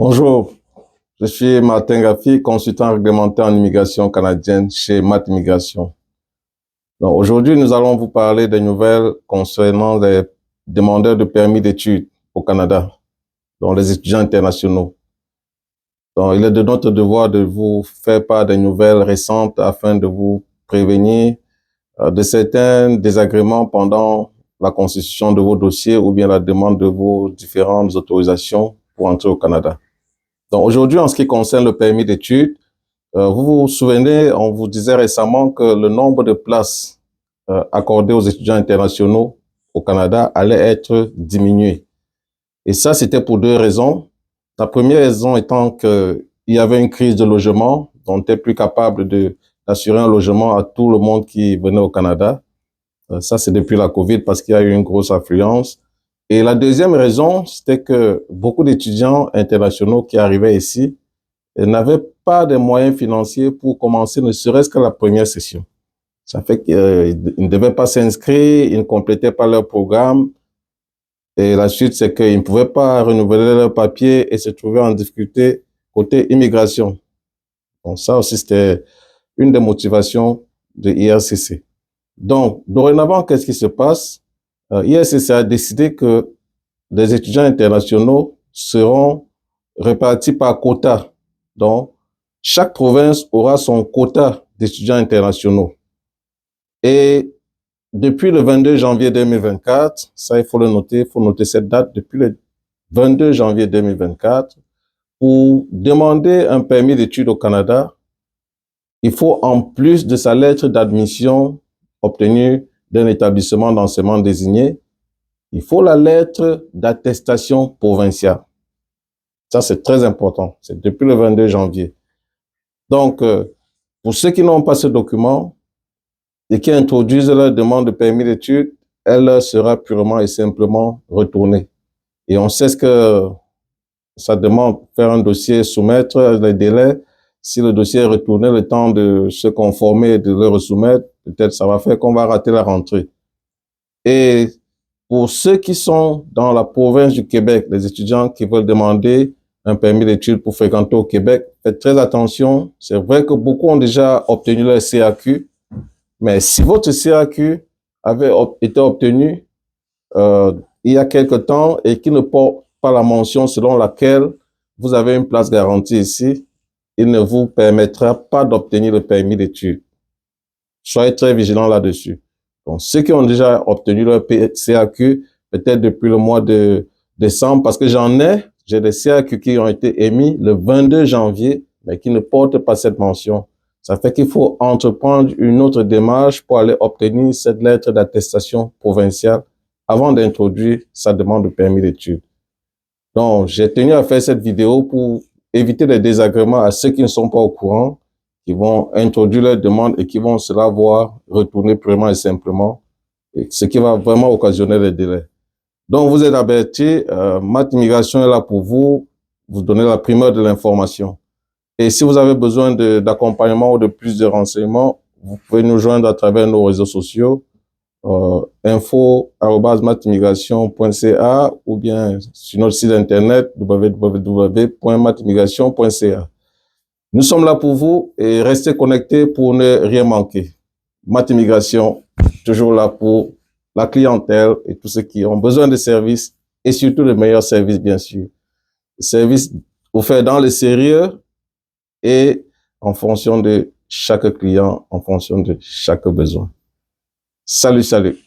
Bonjour, je suis Martin Gaffi, consultant réglementaire en immigration canadienne chez MAT Immigration. Donc, aujourd'hui, nous allons vous parler des nouvelles concernant les demandeurs de permis d'études au Canada, donc les étudiants internationaux. Donc, il est de notre devoir de vous faire part des nouvelles récentes afin de vous prévenir de certains désagréments pendant la constitution de vos dossiers ou bien la demande de vos différentes autorisations pour entrer au Canada. Donc aujourd'hui, en ce qui concerne le permis d'études, vous vous souvenez, on vous disait récemment que le nombre de places accordées aux étudiants internationaux au Canada allait être diminué. Et ça, c'était pour deux raisons. La première raison étant qu'il y avait une crise de logement, on n'était plus capable d'assurer un logement à tout le monde qui venait au Canada. Ça, c'est depuis la COVID parce qu'il y a eu une grosse affluence. Et la deuxième raison, c'était que beaucoup d'étudiants internationaux qui arrivaient ici n'avaient pas de moyens financiers pour commencer ne serait-ce que la première session. Ça fait qu'ils ne devaient pas s'inscrire, ils ne complétaient pas leur programme. Et la suite, c'est qu'ils ne pouvaient pas renouveler leurs papiers et se trouvaient en difficulté côté immigration. Donc ça aussi, c'était une des motivations de IRCC. Donc, dorénavant, qu'est-ce qui se passe? IRCC a décidé que les étudiants internationaux seront répartis par quota. Donc, chaque province aura son quota d'étudiants internationaux. Et depuis le 22 janvier 2024, ça il faut le noter, il faut noter cette date, depuis le 22 janvier 2024, pour demander un permis d'études au Canada, il faut en plus de sa lettre d'admission obtenue d'un établissement d'enseignement désigné, il faut la lettre d'attestation provinciale. Ça, c'est très important. C'est depuis le 22 janvier. Donc, pour ceux qui n'ont pas ce document et qui introduisent leur demande de permis d'études, elle leur sera purement et simplement retournée. Et on sait ce que ça demande, faire un dossier, soumettre les délais. Si le dossier est retourné, le temps de se conformer et de le resoumettre, peut-être ça va faire qu'on va rater la rentrée. Et pour ceux qui sont dans la province du Québec, les étudiants qui veulent demander un permis d'études pour fréquenter au Québec, faites très attention. C'est vrai que beaucoup ont déjà obtenu leur CAQ, mais si votre CAQ avait été obtenu il y a quelque temps et qui ne porte pas la mention selon laquelle vous avez une place garantie ici, il ne vous permettra pas d'obtenir le permis d'études. Soyez très vigilants là-dessus. Donc, ceux qui ont déjà obtenu leur CAQ, peut-être depuis le mois de décembre, parce que j'ai des CAQ qui ont été émis le 22 janvier, mais qui ne portent pas cette mention. Ça fait qu'il faut entreprendre une autre démarche pour aller obtenir cette lettre d'attestation provinciale avant d'introduire sa demande de permis d'études. Donc, j'ai tenu à faire cette vidéo pour éviter les désagréments à ceux qui ne sont pas au courant, qui vont introduire leur demande et qui vont se la voir retourner purement et simplement, et ce qui va vraiment occasionner des délais. Donc, vous êtes avertis, MAT Immigration est là pour vous donner la primeur de l'information. Et si vous avez besoin d'accompagnement ou de plus de renseignements, vous pouvez nous joindre à travers nos réseaux sociaux, info@matimmigration.ca ou bien sur notre site internet www.matimmigration.ca. Nous sommes là pour vous et restez connectés pour ne rien manquer. MAT Immigration, toujours là pour la clientèle et tous ceux qui ont besoin de services et surtout de meilleurs services, bien sûr. Services offerts dans le sérieux et en fonction de chaque client, en fonction de chaque besoin. Salut, salut.